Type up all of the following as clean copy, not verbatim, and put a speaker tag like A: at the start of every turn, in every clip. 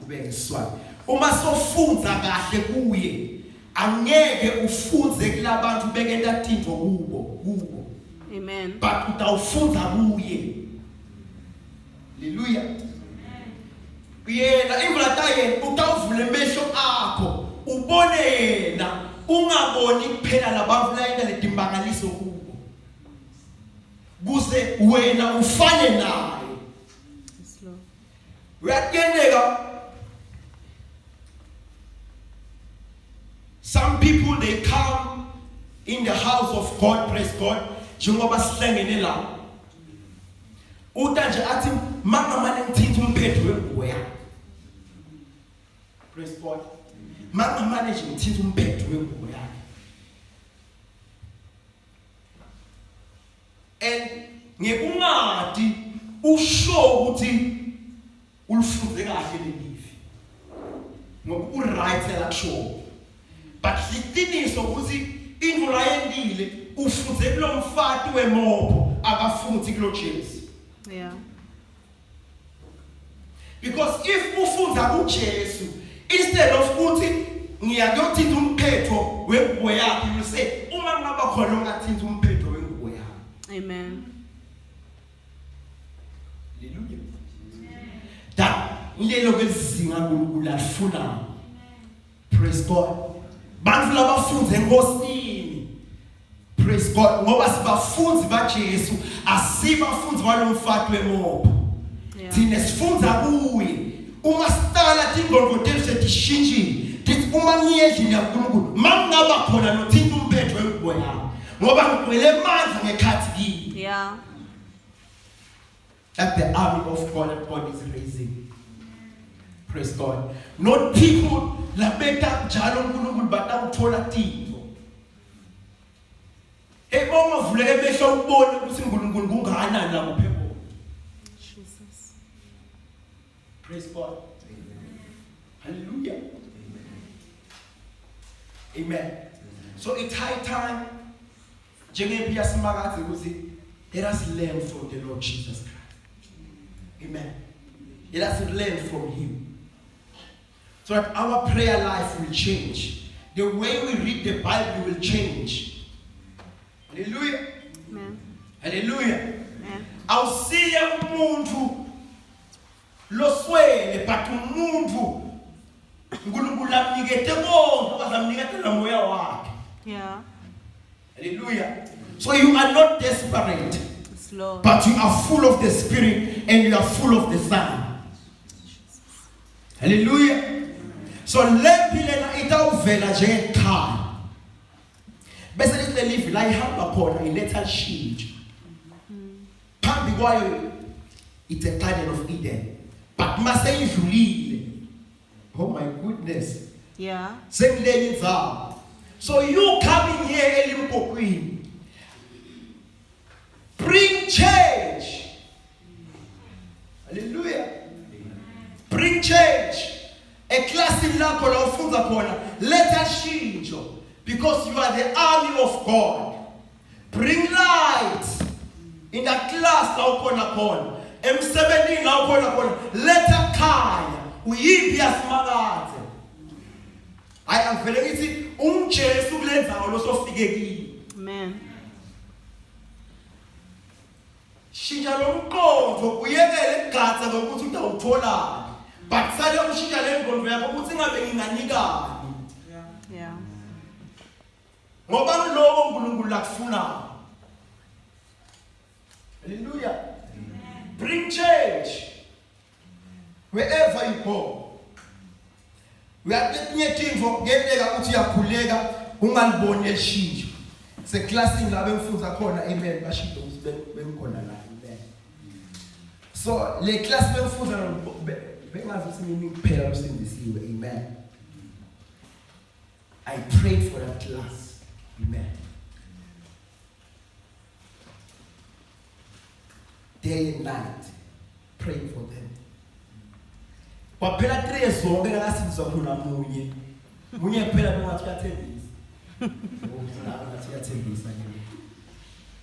A: ube ngiswayo uma sofundza kahle kuye angeke ufunze kulabantu bekenta tintfo kubo
B: Amen.
A: but utawufundza kuye. Hallelujah. Yena imvula yena utawuvula emehlo akho ubone yena ungaboni kuphela labantu layina letimbangaliso kubo kuze wena ufane naye. Uyatendeka. Some people they come in the house of God, praise God, njengoba sihlangene la uta nje athi mangamane ngithinta umphetho wengubo yakhe. Praise God. Mangamane nje ngithinta umphetho wengubo yakhe. And ngekungadi usho ukuthi ulifunze kahle lelivi ngoba uright la kusho but liqiniso ukuthi indlu yendile ufunze kulomfati wemobo akafunzi kulo Jesu.
B: Yeah.
A: Because if ufunza kuJesu instead of ukuthi ngiyakuthinta umphetho wengubo yakhe you say uma ngaba khona ongathinta umphetho wengubo yakhe.
B: Amen.
A: Hallelujah. Da ngilelo kwezinga kuNkulunkulu alifuna. Praise God. Bantu labafunze enkosini. Praise God. Ngoba sibafunzi baJesu asibafunzi balomfati wemobo. Thina sifunza kuye. Uma sitala tingqondo tethu setishintshile. Dithi uma ngiyedlini yaNkulunkulu mangaba khona nothinta umphetho wengubo yakho. Ngoba ngigcwele amandla ngekhathi kimi.
B: Yeah.
A: That the army of God and God is raising. Praise God. Not people labeta njalo uNkulunkulu batawuthola tintfo. Ebonga vuleke emehlo ubone ukuthi uNkulunkulu kungakanani la kuphela.
B: Jesus.
A: Praise God. Amen. Hallelujah. Amen. So it's high time njengempi yasimakazi ukuthi let us learn from the Lord Jesus Christ. Amen. Let us learn from him. So that our prayer life will change. The way we read the Bible will change. Hallelujah.
B: Amen.
A: Hallelujah.
B: Amen.
A: Awusiye umuntu loswele but umuntu uNkulunkulu amnikete konke bazamnikete nomoya wakhe.
B: Yeah.
A: Hallelujah. So you are not desperate.
B: It's Lord.
A: But you are full of the Spirit and you are full of the Son. Hallelujah. So lempilena itawuvela njengekhaya. Bese lithi lelivi la ihamba khona iletha ishintsho. Phambi kwayo it's a garden of Eden. But mase idlulile. Oh my goodness.
B: Yeah.
A: Sengilele indzawo. So you coming here eLimpopoweni. Bring change. Hallelujah. Bring change. A class in lakho la ufunza khona letha shintsho because you are the army of God. Bring light in that class la ukhona khona. Emsebenzini la ukhona khona letha khaya uyiphi yasimakaze. Ayangivele ngithi umJesu kulenzawo losofike kimi.
B: Amen.
A: Shintsha lomqondo uyekele igatsa ngokuthi utawuthola. But sale ushintsha lengqondo yakho ukuthi ngabe nginganikani.
B: Yeah.
A: Ngoba lokho uNkulunkulu lakufuna. Hallelujah. Bring change wherever you go. Uyatinye tintfo ngenteka ukuthi uyakhuleka ungaliboni elishintsho. Seclassini la bemfunza khona amen bashido ukuthi bengikhona la. So le class bemfunza bengazi ukuthi mina kuphela usindisiwe. Amen. I prayed for that class. Amen. Day and night, praying for them. Kwaphela 3 years zonke ngakasindiswa khona munye. Munye kuphela bengathi uyathembisa. Ngathi uyathembisa nje.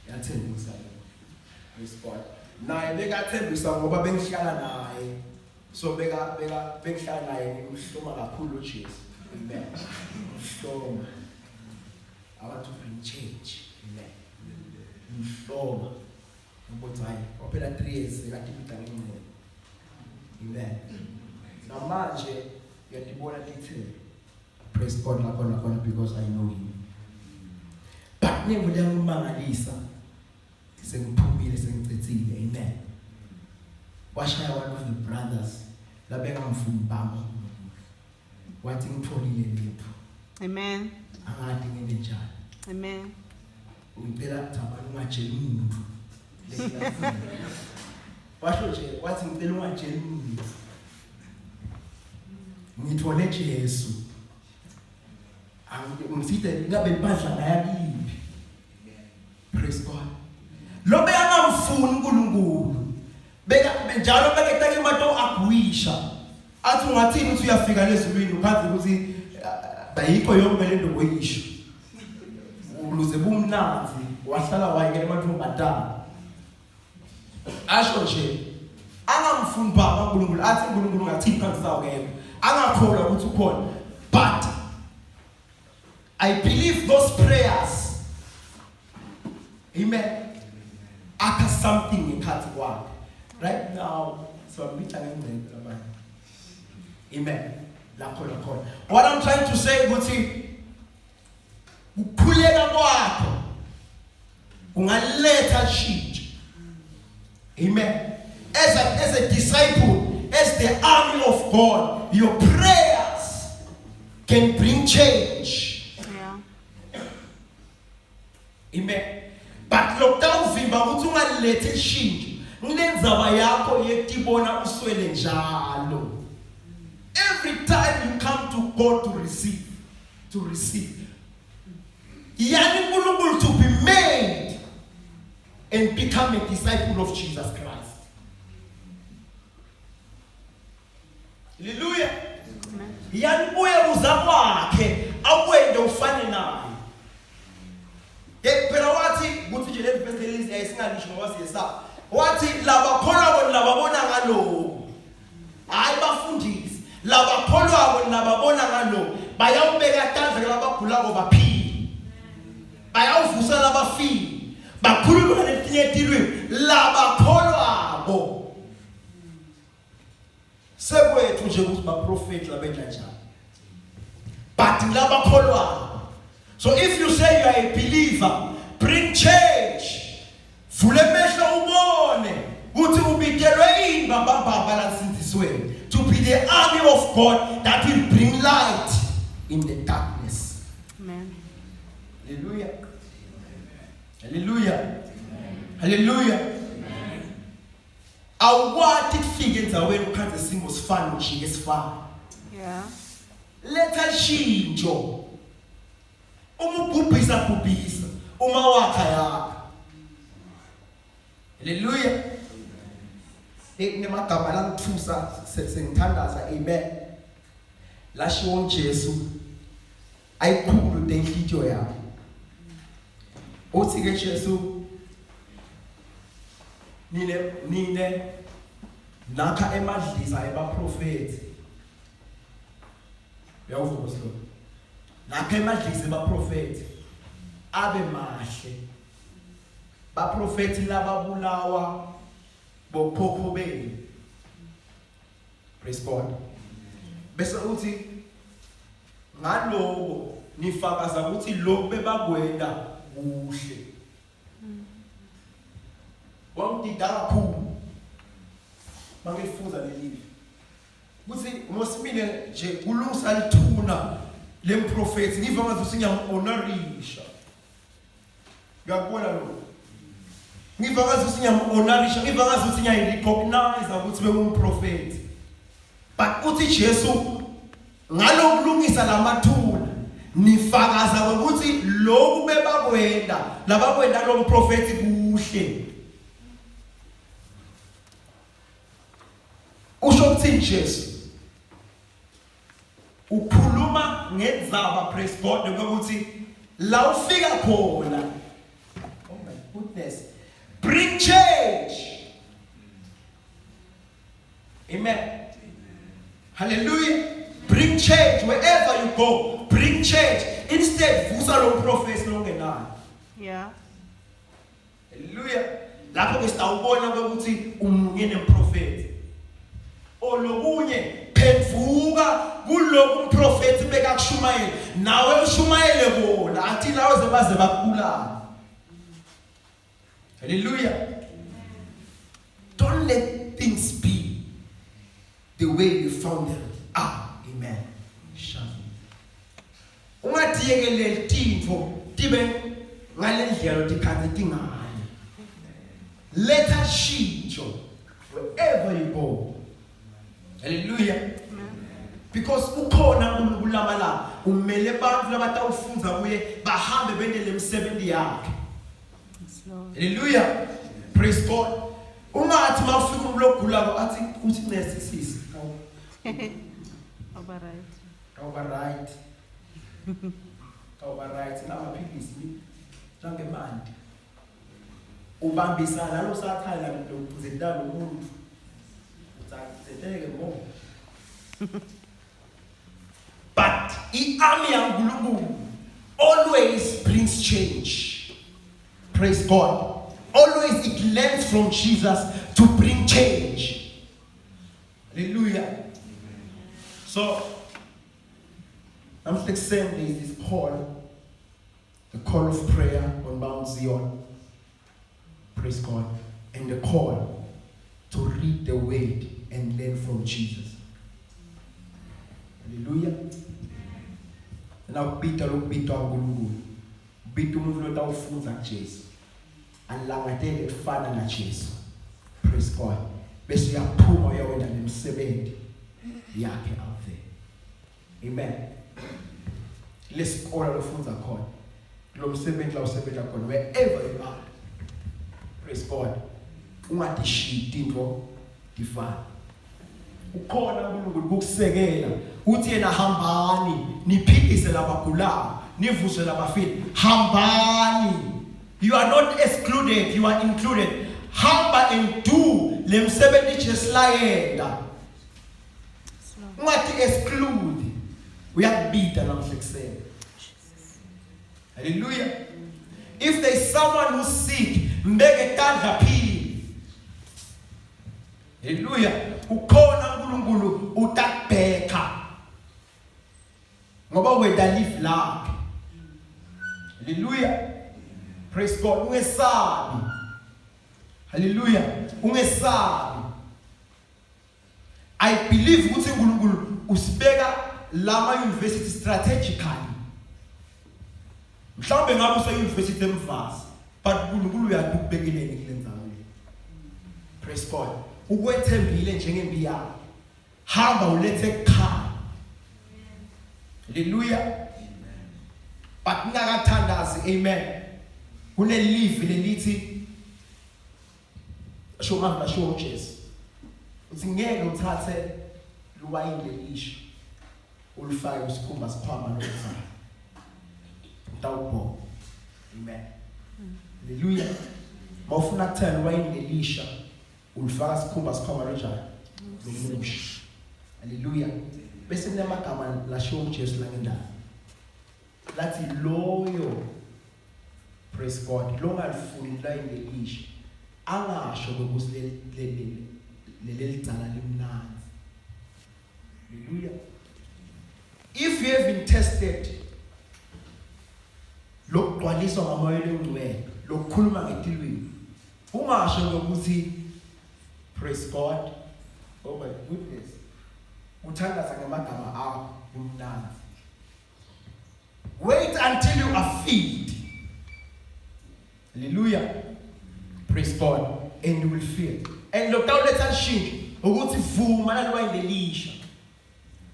A: Uyathembisa. Praise God. Naye bekathembisa ngoba bengihlala naye. So bengihlala naye umhloma kakhulu uJesu. Amen. Umhloma. I want to bring change. Amen. Umhloma. Ngokuthi hayi, phela 3 years kade ngidangile. Amen. Namanje uyadibona lithi praise God lapho because I know him. But nenguliyangimangalisa. Sengiphumile sengicethile. Amen. Washaya one of the brothers labengamfuni baba. Wathi ngitholile lethu.
B: Amen.
A: Angadi ngene njani.
B: Amen.
A: Ngicela thabani ungajeli umuntu. Washo nje wathi ngicela ungajeli umuntu. Ngithole Jesu. Ngisithi ngabe ibadla ngayakiphi. Praise God. Lo beyangamfuni uNkulunkulu. Njalo beketake imato agwisha. Athi ungathini uthi uyafika lezulwini uphansi ukuthi ayikho yonke lento oyisho. Uluze bumnanzi wahlala wayekela amantombazana. Asho nje angamfuni baba uNkulunkulu athi uNkulunkulu ngathi phansi sawo ngeke. Angakholwa ukuthi ukhona. But I believe those prayers. Amen. After something in heart work. Right now, so I'm meeting amen. What I'm trying to say, ukuthi ukukhuleka kwakho ungaletha change. Amen. As a disciple, as the army of God, your prayers can bring change.
B: Yeah.
A: Amen. But lockdown vimba ukuthi ungalethe change. Ngendzaba yakho yetibona uswele njalo. Every time you come to God to receive. Yani uNkulunkulu to be made and become a disciple of Jesus Christ. Hallelujah. Yani buye uzakwakhe akwende ufane naye. Phela wathi ukuthi nje le verse lezi ayisinganisho ngoba siyesa. Wathi labakholwa lababona ngalo. Hayi bafundisi. Labakholwa lababona ngalo. Bayawubeka tandla labagulako baphila. Bayawuvusa labafile. Bakhuluma netilwimi labakholwako. Sekwethu nje ukuthi baprofeti labenza njalo. But labakholwako. So if you say you are a believer, bring change. Vule mehlo ubone uthi ubitelwe yini baba lansindisweni. To be the army of God that will bring light in the darkness.
B: Amen.
A: Hallelujah. Hallelujah. Hallelujah. Awuwathi kufike endaweni ukhanze isimo sifana ujike sifana.
B: Yeah.
A: Letha shintsho. Umubhubhisa uma wakha yakho. Hallelujah. Nemagama langithusa sengithandaza amen. Lashiwo uJesu ayikhulu denhlityo yakho. Uthi ke Jesu nine nakha emadliza ebaprofeti. Uyawuvuka silo. Nakha emadliza ebaprofeti abe mahle. Baprofeti lababulawa bokhokho benu. Praise God. Bese uthi ngaloko nifakaza ukuthi lokho bebakwenda kuhle. Wangidida kakhulu. Mangifuza lelivi. Kuthi ngosimile nje kulungisa lithuna lemprofeti ngiva ngathi singiyahonorisha. Ngiyakubona lo. Ngiva ngathi singiyahonorisha, ngiva ngathi singiyarecognize ukuthi bengumprofeti. But uthi Jesu ngalokulungisa lamathuna nifakaza ukuthi lokhu bebakwenda labakwenda lo mprofeti kuhle. Usho ukuthi Jesu ukhuluma ngenzaba praise God ukuthi la ufika khona. Oh my goodness. Bring change. Amen. Hallelujah. Bring change wherever you go. Bring change. Instead, vusa lo prophet longenayo.
B: Yeah.
A: Hallelujah. Lapho ke sitawubona ukuthi umunye neprofeti. Olokunye phendvuka kuloku umprofeti bekakushumayela. Nawe ushumayele bona athi lawe zebaze bakubulala. Hallelujah. Don't let things be the way you found them. Amen. Ungatiyekele tintfo tibe ngalendlela tikhatsi tingayo. Let us shintsho wherever you go. Hallelujah. Because ukhona uNkulunkulu lamala umele abantu labatawufunza kuye bahambe bende lemsebenzi yakhe. Hallelujah. Praise God. Ungathi mawufika umuntu ogulayo athi uthi nesisisi. Override. Namaphilisi njengemandi. Ubambisana lo sathana lokuzendala umuntu. Uzazeteke ngo. But i-army yaNkulunkulu always brings change. Praise God. Always it learns from Jesus to bring change. Hallelujah. So, I'm saying there is this call, the call of prayer on Mount Zion. Praise God. And the call to read the word and learn from Jesus. Hallelujah. Now, Peter look Peter Ngulunkulu. Peter umuntu lotawufunza kuJesu. Alangatele kufana na Jesu. Praise God. Bese uyaphuma uyawenda nemsebenzi yakhe out there. Amen. Lesikole lofunza khona. Lo msebenzi la usebenza khona wherever you are. Praise God. Ungatishiyi into divine. Ukhona uNkulunkulu ukusekela uthi yena hambani niphikise labagulayo nivuse labafile hambani. You are not excluded, you are included. Hamba and do lemsebenzi jeslayenda. Ungathi exclude uyakubida namhla kuseni. Hallelujah. If there is someone who's sick, mbeke tandla phili. Hallelujah. Ukhona uNkulunkulu utakubheka. Ngoba weda live lakhe. Hallelujah. Praise God. Ungesabi. Hallelujah. Ungesabi. I believe ukuthi uNkulunkulu usibeka lama university strategically. Mhlawumbe ngabe usa university emvasi, but uNkulunkulu uyakubhekeleni kule ndawo le. Praise God. Ukwethembile njengembi yakho. Hamba ulethe ekhaya. Hallelujah. But ngakathandazi, amen. Kunelivi lelithi shomanga show Jesu. Uthi ngeke uthathe luwayini lelisha ulifake usikhumba siphamba lokuzala. Utawubona. Amen. Hallelujah. Mawufuna kuthela luwayini lelisha ulifaka sikhumba siphamba kanjani? Lomusha. Hallelujah. Bese kunamagama la show Jesu la ngendaba. Lathi loyo. Praise God. Lo ngalifuni luwayini lelisha. Angasho ukuthi leli dzala limnanzi. Hallelujah. If you have been tested, lokugcwaliswa ngamoya ongcwele, lokukhuluma ngetilwimi, ungasho ukuthi praise God. Oh my goodness. Uthandaza ngamagama akho umnanzi. Wait until you are filled. Hallelujah. Praise God. And you will feel. And look down, let us change. Ukuthi vuma nalwa indelisha.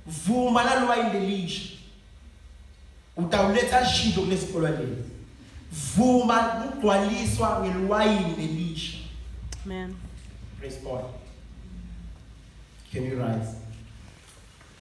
A: Vuma nalwa indelisha. Utawuletha shintsho kulesikolo leli. Vuma ukugcwaliswa ngelwayini lelisha.
B: Amen.
A: Praise God. Can you rise?